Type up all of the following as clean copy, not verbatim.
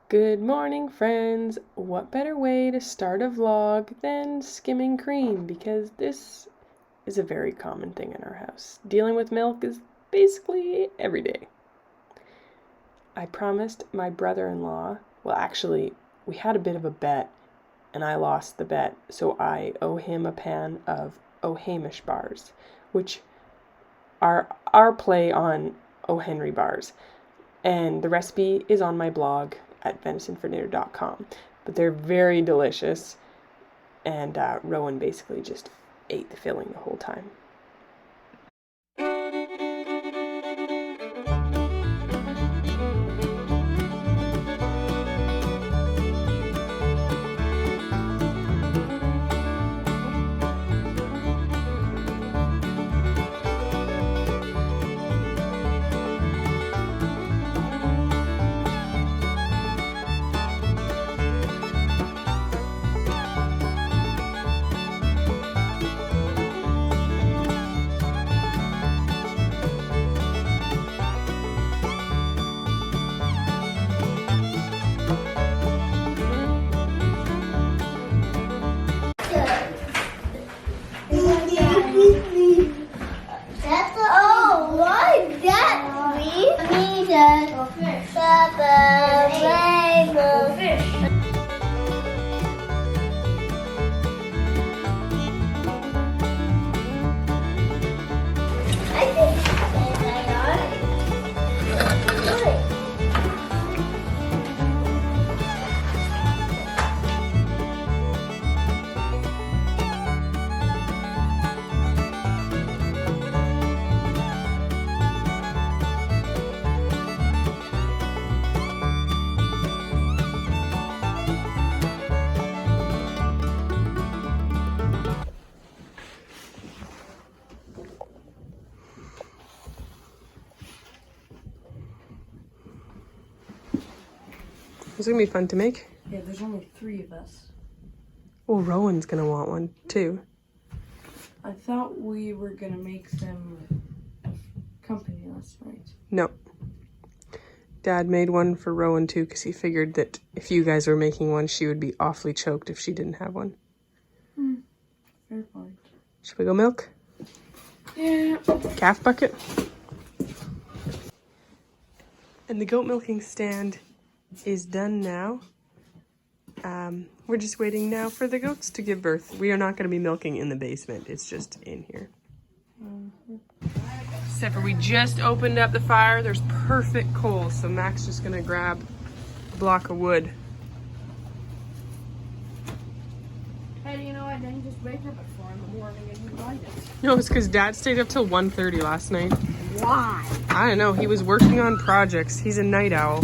Good morning, friends. What better way to start a vlog than skimming cream? Because this is a very common thing in our house. Dealing with milk is basically every day. I promised my brother-in-law, well, actually, we had a bit of a bet, and I lost the bet, so I owe him a pan of O Hamish bars, which are our play on O Henry bars. And the recipe is on my blog at venisonfordinner.com. But they're very delicious, and Rowan basically just ate the filling the whole time. It's gonna be fun to make. Yeah, there's only 3 of us. Well, Rowan's gonna want one too. I thought we were gonna make them company last night. No. Dad made one for Rowan too because he figured that if you guys were making one, she would be awfully choked if she didn't have one. Fair point. Should we go milk? Yeah. Calf bucket? And the goat milking stand is done now. We're just waiting now for the goats to give birth. We are not going to be milking in the basement. It's just in here. Except for we just opened up the fire. There's perfect coals, so Mac's just going to grab a block of wood. Hey, you know what? I didn't just wake up at 4 in the morning and you light it. No, it's because Dad stayed up till 1:30 last night. Why? I don't know. He was working on projects. He's a night owl.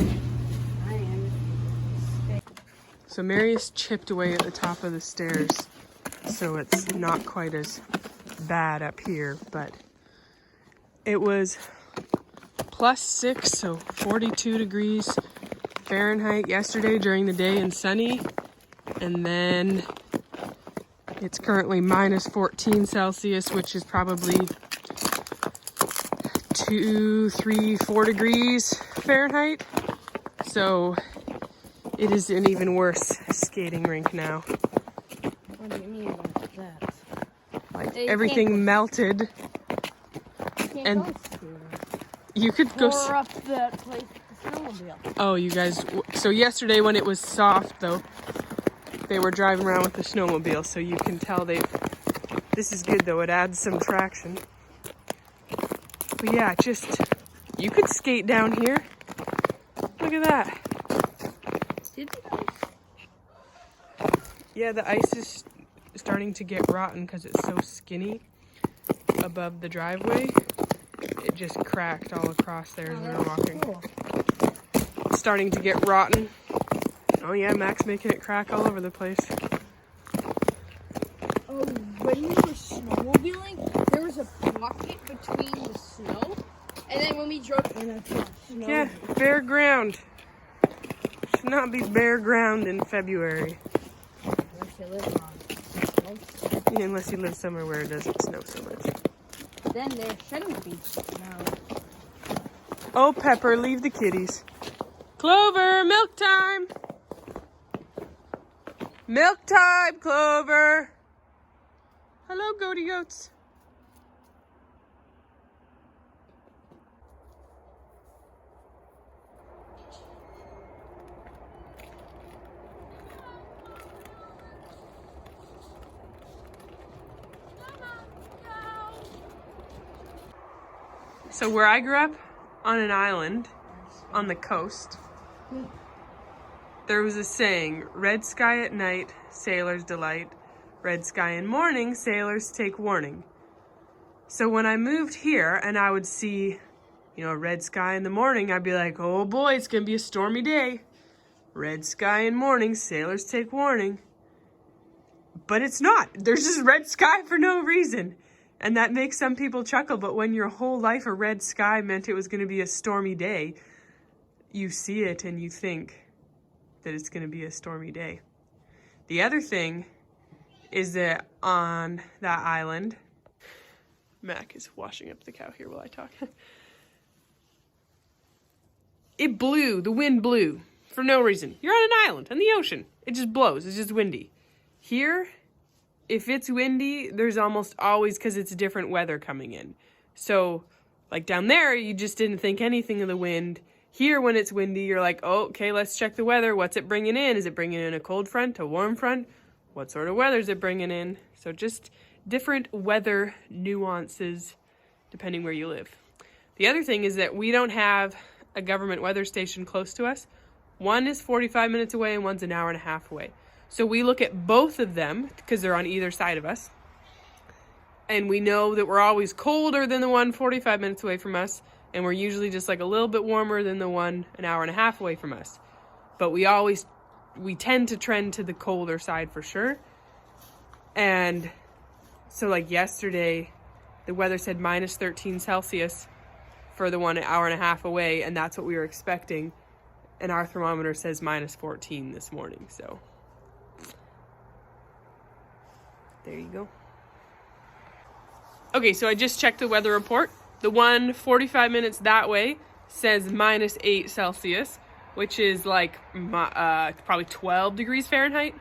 So Marius chipped away at the top of the stairs, so it's not quite as bad up here, but it was +6, so 42 degrees Fahrenheit yesterday during the day and sunny, and then it's currently -14 Celsius, which is probably 2, 3, 4 degrees Fahrenheit. So it is an even worse skating rink now. What do you mean about that? Like everything melted. And you could go up that place with the snowmobile. Oh, you guys. So yesterday when it was soft though, they were driving around with the snowmobile, so you can tell this is good though. It adds some traction. But yeah, you could skate down here. Look at that. Yeah, the ice is starting to get rotten because it's so skinny above the driveway. It just cracked all across there as we were walking. Cool. It's starting to get rotten. Oh yeah, Mac's making it crack all over the place. Oh, when we were snowmobiling, there was a pocket between the snow, and then when we drove in a snow. Yeah, bare ground. Should not be bare ground in February. Yeah, unless you live somewhere where it doesn't snow so much. Then there shouldn't be snow. Oh, Pepper, leave the kitties. Clover, milk time! Milk time, Clover! Hello, goaty goats. So where I grew up, on an island on the coast, there was a saying, red sky at night, sailors delight. Red sky in morning, sailors take warning. So when I moved here and I would see, red sky in the morning, I'd be like, oh boy, it's gonna be a stormy day. Red sky in morning, sailors take warning. But it's not. There's just red sky for no reason. And that makes some people chuckle, but when your whole life a red sky meant it was going to be a stormy day, you see it and you think that it's going to be a stormy day. The other thing is that on that island, Mac is washing up the cow here while I talk. It blew, the wind blew for no reason. You're on an island, on the ocean. It just blows, it's just windy. Here, if it's windy, there's almost always, because it's different weather coming in. So, like down there, you just didn't think anything of the wind. Here, when it's windy, you're like, oh, okay, let's check the weather. What's it bringing in? Is it bringing in a cold front, a warm front? What sort of weather is it bringing in? So just different weather nuances depending where you live. The other thing is that we don't have a government weather station close to us. One is 45 minutes away and one's an hour and a half away. So we look at both of them because they're on either side of us. And we know that we're always colder than the one 45 minutes away from us. And we're usually just like a little bit warmer than the one an hour and a half away from us. But we tend to trend to the colder side for sure. And so like yesterday, the weather said minus 13 Celsius for the one an hour and a half away. And that's what we were expecting. And our thermometer says minus 14 this morning, so. There you go. Okay, so I just checked the weather report. The one 45 minutes that way says minus 8 Celsius, which is like probably 12 degrees Fahrenheit.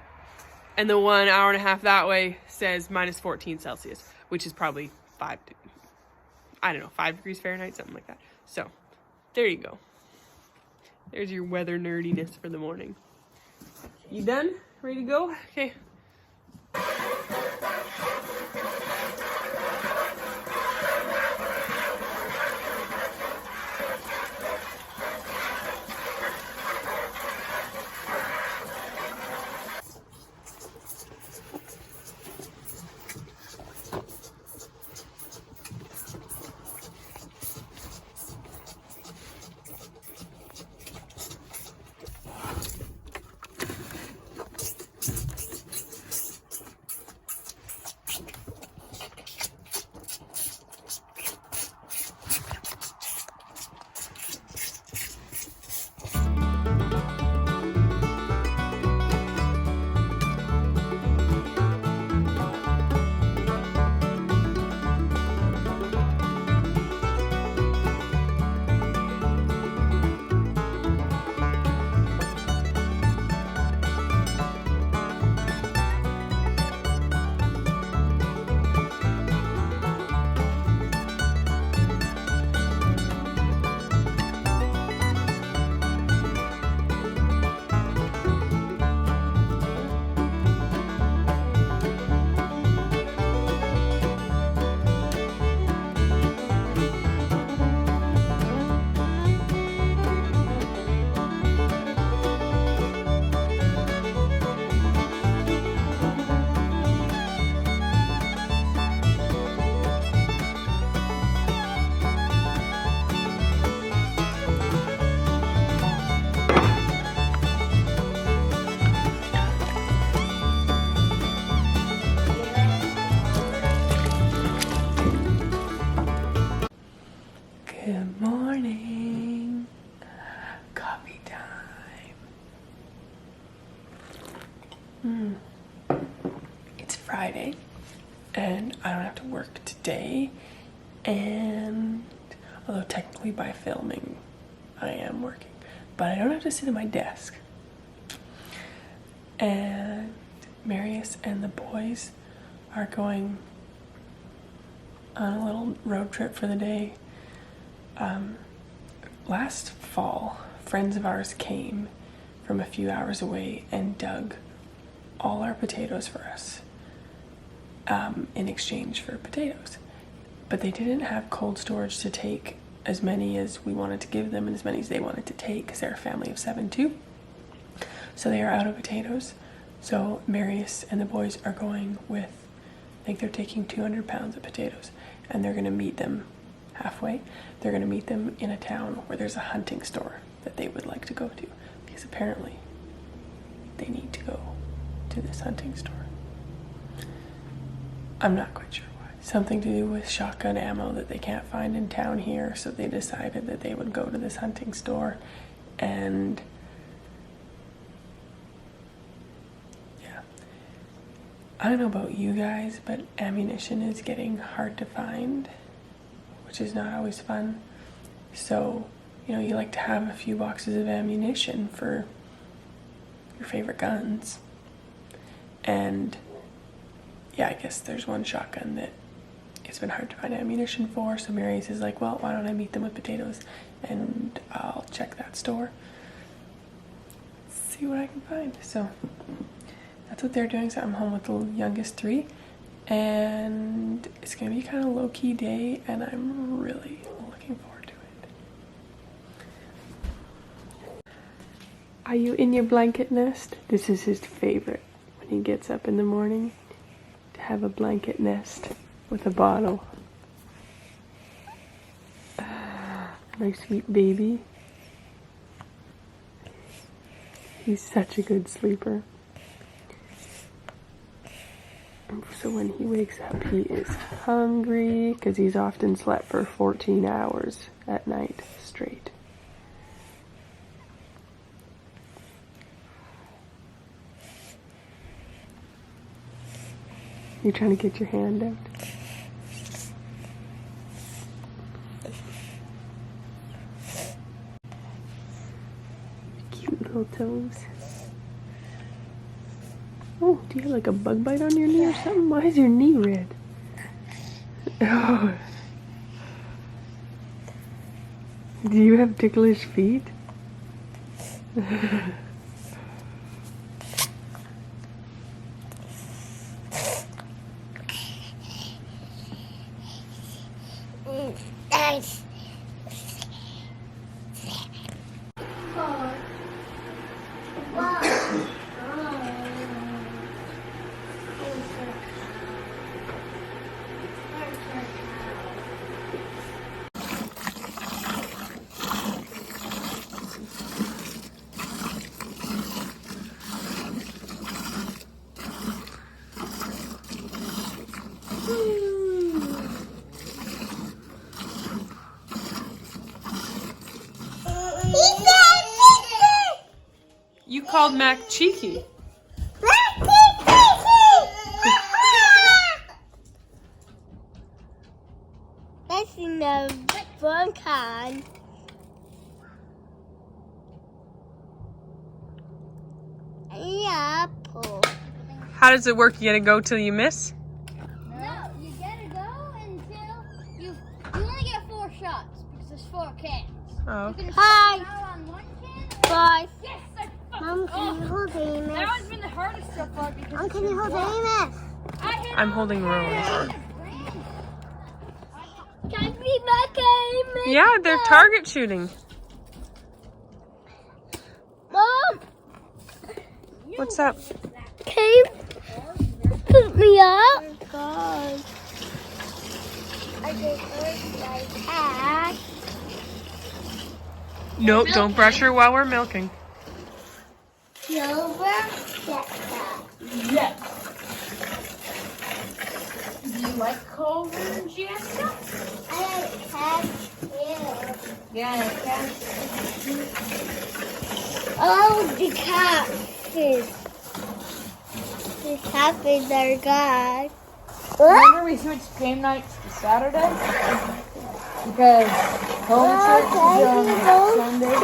And the 1 hour and a half that way says minus 14 Celsius, which is probably 5 degrees Fahrenheit, something like that. So, there you go. There's your weather nerdiness for the morning. You done? Ready to go? Okay. Good morning. Coffee time. It's Friday and I don't have to work today, and although technically by filming I am working, but I don't have to sit at my desk. And Marius and the boys are going on a little road trip for the day. Last fall, friends of ours came from a few hours away and dug all our potatoes for us in exchange for potatoes. But they didn't have cold storage to take as many as we wanted to give them and as many as they wanted to take, because they're a family of 7 too. So they are out of potatoes. So Marius and the boys are going with, I think they're taking 200 pounds of potatoes, and they're going to meet them halfway. They're going to meet them in a town where there's a hunting store that they would like to go to, because apparently they need to go to this hunting store. I'm not quite sure why. Something to do with shotgun ammo that they can't find in town here, so they decided that they would go to this hunting store. And yeah, I don't know about you guys, but ammunition is getting hard to find, which is not always fun. So, you know, you like to have a few boxes of ammunition for your favorite guns. And yeah, I guess there's one shotgun that it's been hard to find ammunition for. So Marius is like, well, why don't I meet them with potatoes and I'll check that store, see what I can find. So that's what they're doing. So I'm home with the youngest 3, and it's gonna be kind of a low-key day, and I'm really looking forward to it. Are you in your blanket nest? This is his favorite when he gets up in the morning, to have a blanket nest with a bottle. My sweet baby. He's such a good sleeper. So when he wakes up, he is hungry, because he's often slept for 14 hours at night straight. You're trying to get your hand out. Cute little toes. Oh, do you have like a bug bite on your knee or something? Why is your knee red? Oh. Do you have ticklish feet? You called Mac cheeky. That's in the fun kind. Apple. How does it work? You gotta go till you miss? No, you gotta go until you only get 4 shots because there's 4 cans. Oh. You can Hi. On one can. Bye. Yes, Mom, can you hold Amos? That one's been the hardest so far because Mom, can you hold Amos? I'm holding Rose. Can we back Amos? Yeah, they're target shooting. Mom! What's up? Can you put me up? Oh God. I just hurt my cat. Nope, don't brush her while we're milking. Silver jetpack. Yes. Do you like Clover and Jessica? I like cats too. Yeah, cats. Oh, the catfish. The catfish are gone. Remember we switched game nights to Saturday? Because home church is on Sunday.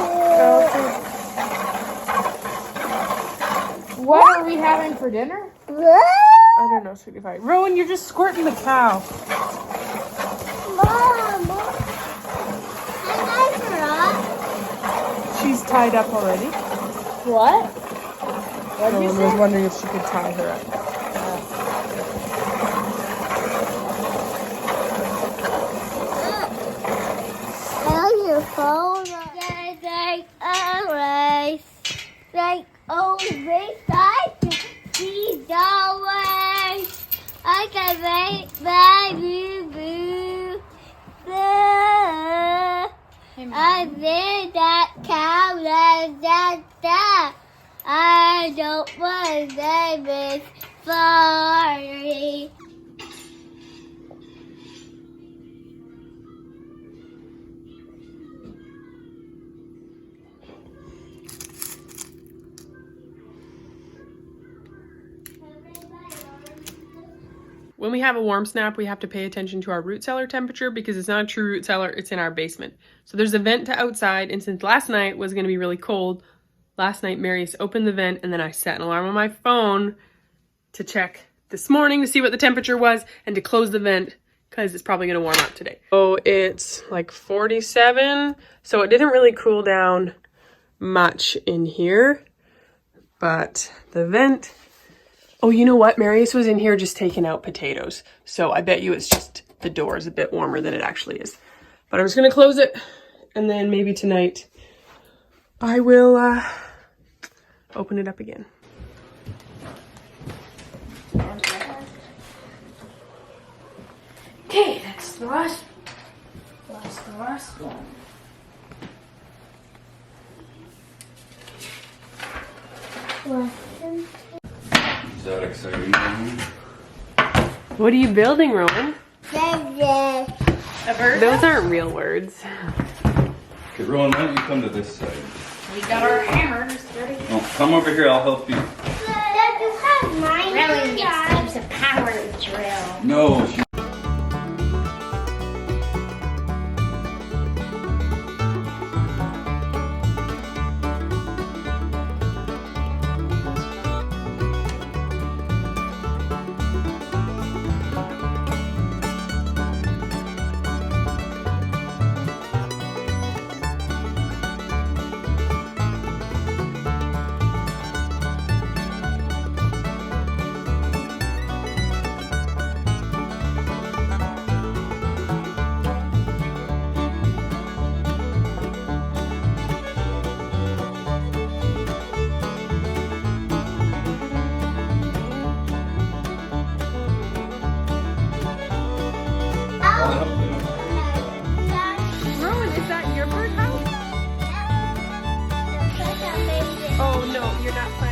What are we having for dinner? I don't know, sweetie pie. Rowan, you're just squirting the cow. Mom, I She's tied up already. What? What did you I say? was wondering if she could tie her up. your phone. Like always, like always, she's always. I can make my boo boo. I did that cow that. I don't want to be sorry. When we have a warm snap, we have to pay attention to our root cellar temperature because it's not a true root cellar, it's in our basement. So there's a vent to outside, and since last night was going to be really cold, last night Marius opened the vent and then I set an alarm on my phone to check this morning to see what the temperature was and to close the vent because it's probably going to warm up today. Oh, it's like 47, so it didn't really cool down much in here, but the vent... Oh, you know what? Marius was in here just taking out potatoes. So I bet you it's just the door is a bit warmer than it actually is. But I'm just going to close it. And then maybe tonight I will open it up again. Okay, that's the last one. Is that exciting? What are you building, Rowan? A bird? Those aren't real words. Okay, Rowan, why don't you come to this side? We got our hammers ready. Oh, come over here, I'll help you. Rowan gets a power drill. No, Rowan, is that your birdhouse? Oh no, you're not planting.